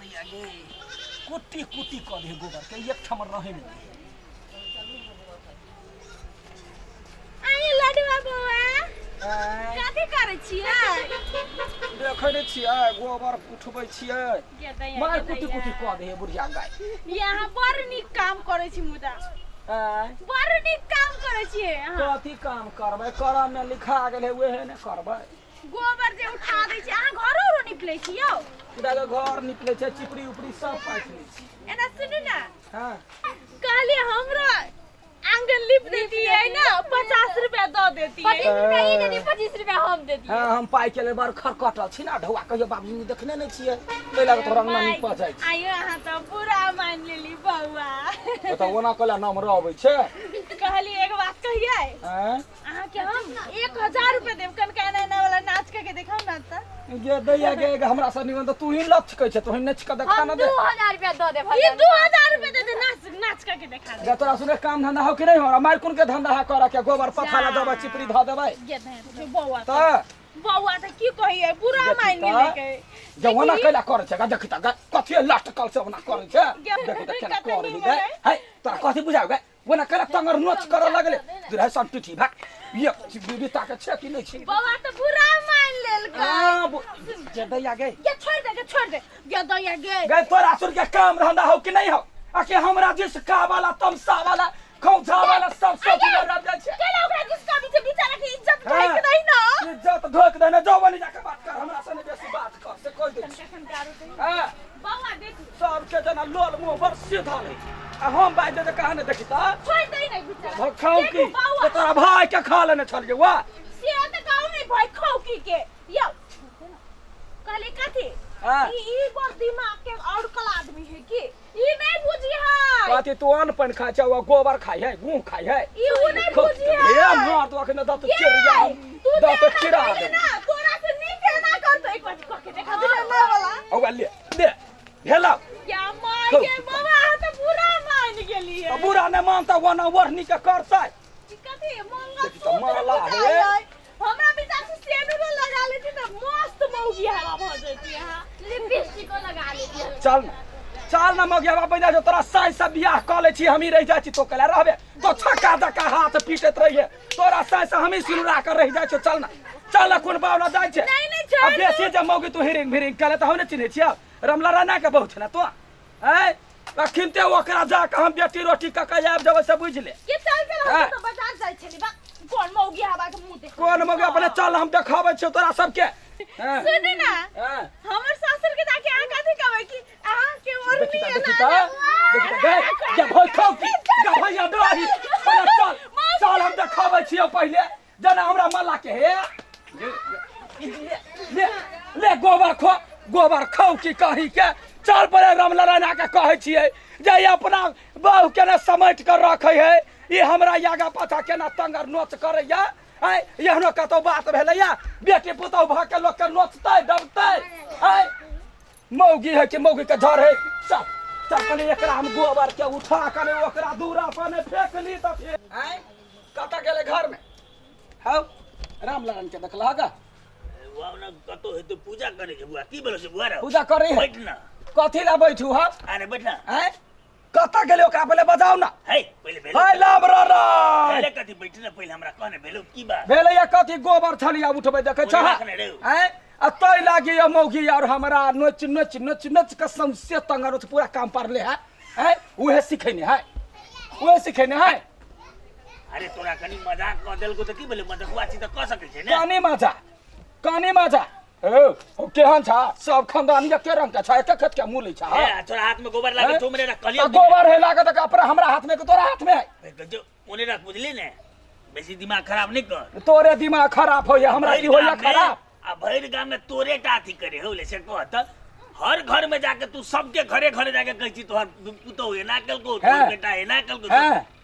दैया गे कुटी कुटी कर दे गोबर के एक ठमर रहे नहीं आइ लडवा बौआ कथि करै छियै देखै नै छियै गोबर उठबै छियै मार कुटी कुटी कर दे बुढ़िया गाय यहाँ बड़ नीक काम करै छी मुदा बड़ नीक काम करै छियै कथि काम करबै करम में लिखा गेलै उहे ने करबै गोबर जे उठा दै छी अहाँ घरो निकलै छी यौ पूरा घर निकलै छै चिपड़ी उपड़ी सब पाइस लै छी एना सुनू ना हां कहलिए हमरा आंगन लिप देती है ना 50 रुपया दो देती है 25 रुपया ई देती 25 रुपया हम देती हां हम पाइ के ले बार खरकटल छी ना ढौआ कहियो बाबूजी देखने नै छियै पहिला तो रंगना नी पजाइ छै आइयो अहाँ त पूरा मान लेली बौआ त ओना कला नाम रहबै छै कहली एक बात कहिए हैं अहाँ के हम 1000 रुपया देब कन कहना ना वाला नाच के देखाऊ ना त ये दैया गे हमरा से निमन त तू ही लक्ष्य कहै छै तू ही नाच के देखा ना दे 2000 रुपया दो दे ये 2000 रुपया दे दे नाच के देखा दे जे तोरा सुने काम धंधा हो कि नहीं हो मार कुन के धंधा कर के गोबर पथाला देबै चिपड़ी ध देबै ये बौआ त बौआ त की कहिए पूरा मान गेले के जवाना कैला करे छै देखि त कथि लास्ट कल से ओना करे छै देखि त केना करे गे है तोरा कथि बुझाउ गे ओना कैला तंगर नोच करे लगले दुरा सब टूटी भाग ये बीबी ताके छै कि नहीं छै बौआ त पूरा मान लेल के जे दैया गे ये छोड़ दे ये दैया गे गे तोरा सुर के काम धंधा हो कि नहीं हो आके हमरा जिसका वाला तमसा वाला खौझा वाला सब लग जाय छै केला ओकरा जिसका भी बेचारा के इज्जत ढोक दई ना इज्जत ढोक दे ना जवानी जाके बात कर हमरा से बेसी बात कर से कोई दे हां बौआ देख सब के जना लोल मुंह पर सीधा ले आ हम बाज दे कहां ने देखी त छोड़ दई नहीं बेचारा भखाऊ की तो तोरा भाई के खा लेने छल गे वाह से त कहू नहीं भाई खौकी के यो कहले कथि ई बड़ दिमाग के और कल आदमी है कि ई नहीं बुझी है कथि तू अनपन खा छ वो गोबर खाई है गुह खाई है ई उ नहीं बुझी है ए मार तो अखन दत चिड़िया दत चिड़ा दे ना तोरा से नीक ना कर तो एक बार करके देखा दे ना वाला ओ ले दे हेला या माय के बाबा त पूरा मान गेली है बुरा ने मानता वना वरनी के करतै कथि मंगल तो माला है हमरा बिचार से सेनुरो लगा लेती त मस्त मौगी हवा भ जैती हां लिपस्टिक लगा लेती चल ना मगिया पहिला जो तोरा साई से बियाह क ले छी हमी रह जाय छी तो कला रहबे तो छक्का दका हाथ पीटत रहिए तोरा साई से हमी सिनुरा कर रह जाय छ चल ना कोन बावला जाय छ नहीं छोड़ अब बेसी जे मौगी तू हिरिंग भिरिंग कले त हम ने चिन्हे छिया रमला राना के बहुत ना तो हैं अखिनते ओकरा जा के हम बेटी रोटी क के आब जब से बुझ ले ये चल हम तो बाजार जाय छली बा कौन मौगी हवा के मुंह देख कौन मौगी अपने चल हम देखाबै छ तोरा सबके सुन ना हमर सासुर के जाके आ कथि कहबै कि अहाँ के ओरनी है ना गे या भई खाऊ की गा भैया डोरी चल हम देखाबै छियै पहिले जना हमरा मल्ला के हे ले गोबर खाऊ की कही के चल पड़े रामला राना के कहै छियै जे अपना बहू के ने समेट कर रखे है ई हमरा यागा पाछा केना तंगर नोच करैया है एहनो कतो बात भेलैया बेटी पुतौ भ के लोग के नोचतै डबतै है मौगी है कि मौगी के झर है चल पहले एकरा हम गोबर के उठा कर ओकरा दूरा पर फेंक ली त फिर है कत गेले घर में हौ रामलाल के देखला गा वावना कतो है तो पूजा करे छै बुआ की बोले छै बुआ रे पूजा करे है बैठ ना कथि ला बैठू ह अरे बैठ ना है कत गेले ओकरा पहले बजाऊ ना है पहले भेले है लाम रा पहले कथि बैठ ना पहले हमरा कहने भेलो की बात भेले या कथि गोबर छलिया उठबै देखे छ है आ तै लागी या मौगी और हमरा नोच के समस्या तंगर पूरा काम परले है उहे सिखैने है अरे तोरा कनी मजाक क देल को त की बोले मजाक वाची त क सकै छै ने कानी मजा ओ केहन छ सब खानदान के रंग के छ एक खत के मूली छ ए तोरा हाथ में गोबर लागे तू मेरे कलिया गोबर है लागे त अपना हमरा हाथ में के तोरा हाथ में है जो ओने रख बुझली ने बेसी दिमाग खराब नहीं कर तोरे दिमाग खराब होया हमरा की होया खराब आ भैर गांव में तोरे टाथी करे हो ले से कहत हर घर में जाके तू सबके घरे जाके कहै छी तोहर पुतो है ना कल को बेटा है ना कल को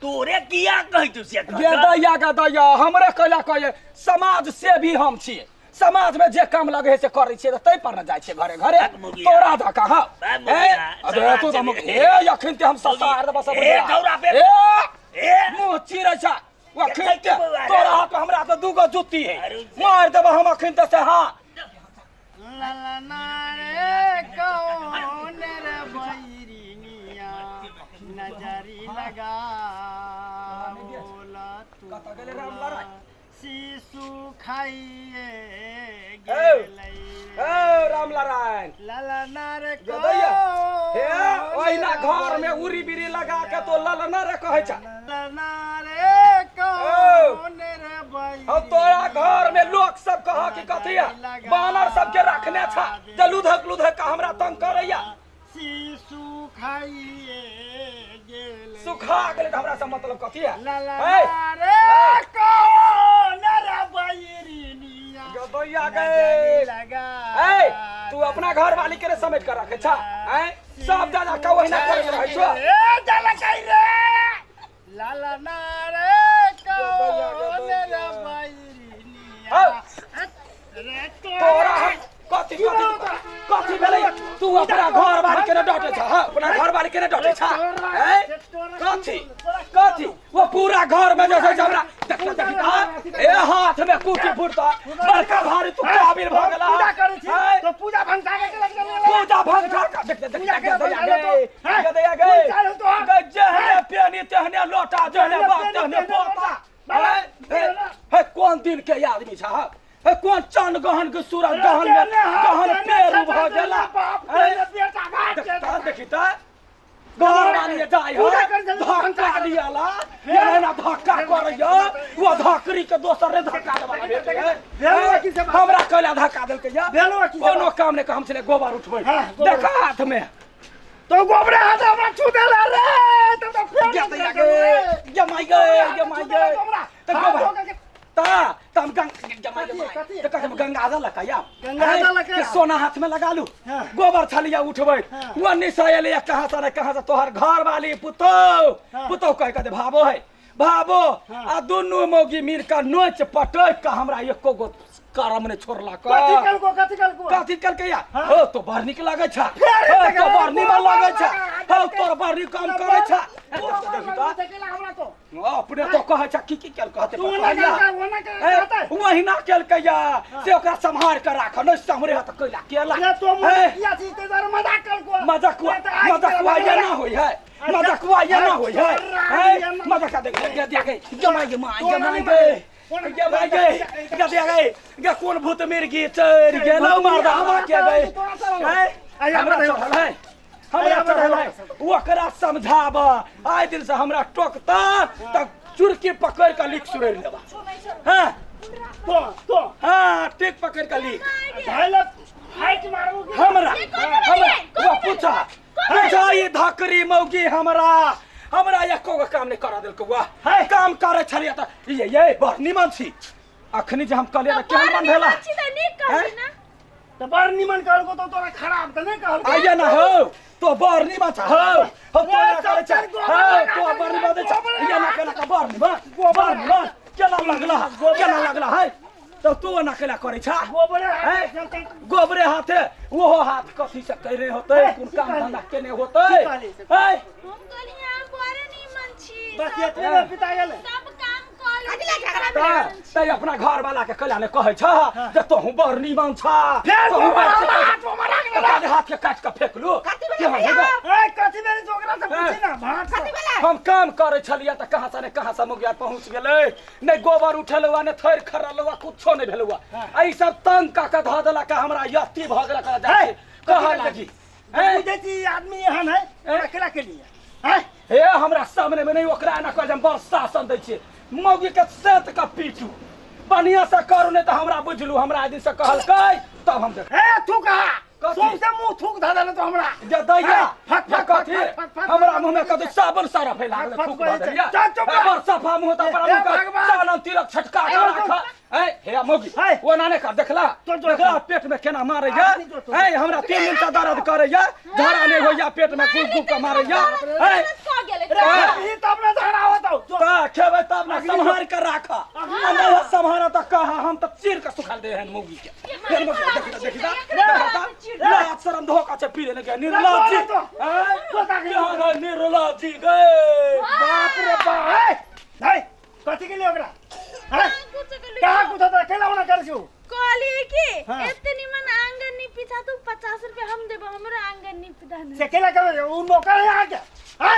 तोरे किया कहै तू से गे दैया गा दैया हमरे कहला कहे समाज से भी हम छियै समाज में जे काम लगे से करे छियै तै पर न जाय छै घरे तोरा दा कहा अबे तू त हे अखन ते हम ससार दे बस ए मुंह चिरै छ अखन ते तोरा हाथ हमरा त दूगो जुत्ती है मार देब हम अखन ते से हां ललना रे कौन गेले रामलाल शिशु खाइए ए रामनारायण ललना रे गदैया हे ओहिना घर में उरी बिरी लगा के तो ललना रे कहै छ ललना रे कौन रे भाई अब तोरा घर में लोग सब कह कि कथिया बानर सब के रखने छ जलुधक लुधक का हमरा तंग करैया शिशु खाइए गेले सुखा गेले त हमरा से मतलब कथिया ललना रे कौन रे भाई रिनिया गदैया गए लगा ए तू अपना घर वाली के समेट कर रखे छ हैं सब दादा का ओहिना करत रहै छ ए जल कई रे ललना रे कौन रे भाई रिनिया रे तोरा हम कथी भेलै तू अपना घर वाली के डटे छ अपना घर वाली के डटे छ हैं कथी वो पूरा घर में जैसे हमरा देखता ए हाथ में कुटी फुटता बड़का भारी तू काबिल भ गेला पूजा करै छी तो पूजा भंग के पूजा भंग का देख गया गए जहने पेनी तेहने लोटा जहने बात तेहने पोता है कौन दिन के आदमी छ है कौन चंद गहन के सूरज गहन में गहन पेड़ भ गेला बेटा भाग देखी त घर वाली जाय हो धक्का दियाला ये ना धक्का करैया वो धकरी के दोसर रे धक्का देवाला भेट हमरा कहला धक्का देलकै या कोनो काम ने हम छले गोबर उठबै देखा हाथ में तो गोबरे हाथ हमरा छू देला रे तो फेर जमाई गए तो गोबर तम गंगा जल लका गंगा सोना हाथ में लगा लू गोबर छलिया उठबै वो निसायले कहां से तोहर घर वाली पुतो कह के भाबो है भाबो आ दुनु मौगी मिल का नोच पटक का हमरा एको गो करम ने छोड़ला कथी कल के या हो तो बड़ निक लागे छ तो बड़ निक लागे छ हो तोर बड़ निक काम करे छ अपने तो कहे छ की कल कहते वही ना कल के या से ओकरा संभाल के राख न हमरे हाथ कैला केला मजाक ये ना होई है मजाक देख जमाई कौन भूत मिर्गी चढ़ गेलौ मर्दा हमरा के गए हमरा चढ़ल है ओकरा समझाब आइ दिन से हमरा टोकता त चुरकी पकड़ के लिख सुरैर लेबा हां तो हां टेक पकड़ के लिख हमरा वो पूछा ये धकरी मौगी हमरा एको गो काम नहीं करा देलको वा काम करे छलिया त ये बड़ निमन छी अखनी जे हम कहलिए त केहन मन भेला तो बड़ निमन कहल को तो तोरा खराब त नहीं कहल आइया ना हो तो बड़ निमन छ हो तो ना करे छ हो तो बड़ निमन छ ये ना केना का बड़ निमन केना लगला है तो तू ना केला करे छ गोबरे हाथे वो हाथ कथी से करे होतै कोन काम धंधा केने होतै है हम कहलिया बड़े निमन छी बस एतने में पिता गेले सब काम कर तै अपना घर वाला के कल्याण कहै छ जे तोहू बड़ निमन छ हाथ के काट के फेंक लो कथी बेरी जोगरा से पूछी ना भात हम काम करे छलिया त कहां से मुगिया पहुंच गेलै नै गोबर उठेलवा नै थैर खरलवा कुछो नै भेलवा एई सब तंग का ध देला का हमरा यति भ गेला का जाय कहा लागी बुझेती आदमी एहन है अकेला के लिए हे हमरा सामने में नहीं ओकरा ना कह हम बड़ शासन दै छी मौगी के सेत का पीटू बढ़िया से करू नहीं तो हमरा बुझलू हमरा आदि से कहलकै तब हम देख तू कहा तुमसे मुंह थूक ध देले तो हमरा जे दैया फक कथी हमरा मुंह में कदे साबुन सारा फैला गेल थूक ध देलिया बड़ सफा मुंह त अपना मुंह का चालन तिलक छटका के राख हे मौगी वो नाने का देखला पेट में केना मारे या हमरा 3 दिन से दर्द करे या झड़ा नहीं होया पेट में गुप गुप के मारे या ई तब ना झगड़ा होतो खेबे तब ना संभाल के राखा अंदर संभारा त कहा हम त चीर के सुखाल दे हन मौगी के देखी लात शरम धोखा से पी लेने के निर्लज्जी निर्लज्जी गए बाप रे बाप है कथी के लिए ओकरा कहां कुछ तो केला होना कर छु कहली कि इतनी मन आंगन नहीं पिथा तू 50 रुपए हम देबो हमरा आंगन नहीं पिथा से केला करे उ नौकर है आ गया है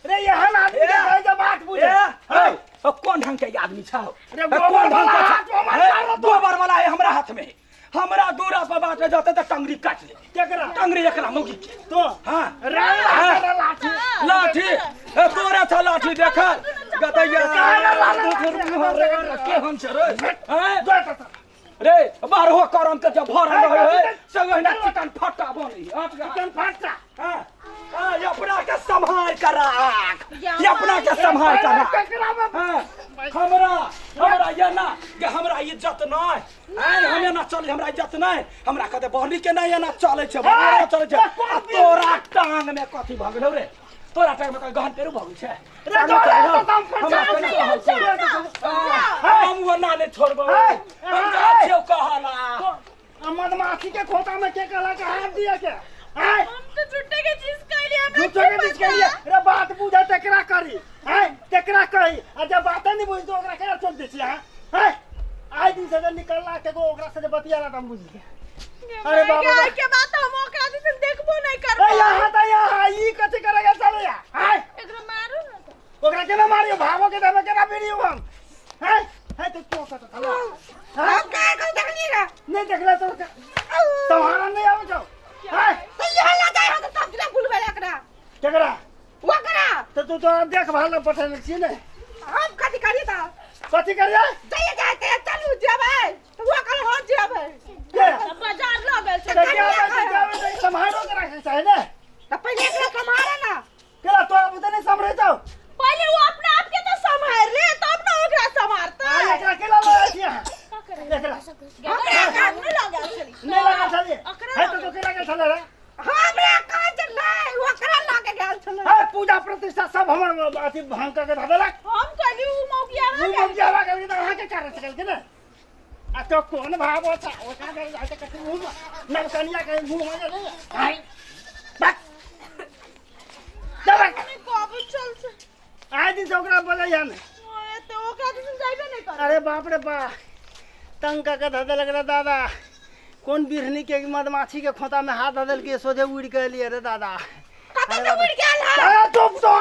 रे यहां आदमी के बात पूछे कौन ढंग के आदमी छौ अरे कौन ढंग के गोबर छौ? गोबर वाला है हमरा हाथ में हमरा दूरा पर बाटे जाते तो टंगरी काट ले केकरा टंगरी एकरा मुगी के तो हां लाठी लाठी तोरा था लाठी देख गदैया के हम छ रे हैं रे बारहो करम के जब भर रहे है सगैना चिकन फट्टा बनी चिकन फट्टा हां ये अपना के संभाल कर राख ये अपना के संभाल कर राख केकरा में हमरा ये ना कि हमरा इज्जत नहीं हमें ना चले हमरा इज्जत नहीं हमरा कहते बहनी के नहीं ना चले छे बहनी चले छे तोरा टांग में कथी भ गेलौ रे तोरा टांग में गहन पेरू भ गेल छे हम वो ना नहीं छोड़बो हम जाछियो कहला मधमाखी के खोता में के कहला के हाथ दिया के हम तो झूठे के चीज कहली हमरा झूठे के चीज करिए रे बात बुझे तेकरा करी हैं तेकरा कही आ जब बात नहीं बुझ तो ओकरा केना चोक दै छी हैं आइ दिन से निकलला के गो ओकरा से बतियाला त बुझी अरे बाबा के बात हम ओकरा दिन देखबो नहीं करबो यहाँ त यहाँ ई कथि करेगा चले या हैं एकरा मारू ना ओकरा केना मारियो भागो के दमे केना वीडियो हम हैं है तो क्यों कहता था हम का को देखनी रे नहीं देखला तो तुम्हारा नहीं आवे जाओ हैं तो यहाँ ला जाए हम तो सब दिन भूलबे एकरा केकरा वो करा तो तू देख भाल न पठन छी ने हम कथि करी त कथि करिया जाइए जाते चलू जेबै तो वो कल हो जेबै के बाजार ल गेल छै तो क्या संभालो के रखे चाहे ने तो पहले एकरा कमारे ना केला तो अब नहीं संभरे जाओ पहले वो अपने आप के तो संभाल ले तब ना ओकरा संभालता आ एकरा केला लगा छी यहां का करे एकरा हमरा काम नहीं लगा छली नहीं लगा छलिए है तो केला के छले रे हमरा कहाँ चल नहीं ओकरा लागे गेल छले है पूजा प्रतिष्ठा सब हमर अथी भांग के धदेलक हम कहली उ मौगिया उ मौगिया के तो अहाँ के कारण से के ना आ तो कौन भाव था ओका दे जाते कथि मुंह नरकनिया के मुंह में ले आई बक दबक कब चल से आज दिन से ओकरा बोले या ने तो ओकरा दिन जाइबे नहीं कर अरे बाप रे बा तंग का धदेलक रे दादा कौन बिरहनी के मधमाछी के खोता में हाथ धदेल के सोझे उड़ के लिए रे दादा कतौ उड़ गेल है अरे चुप तो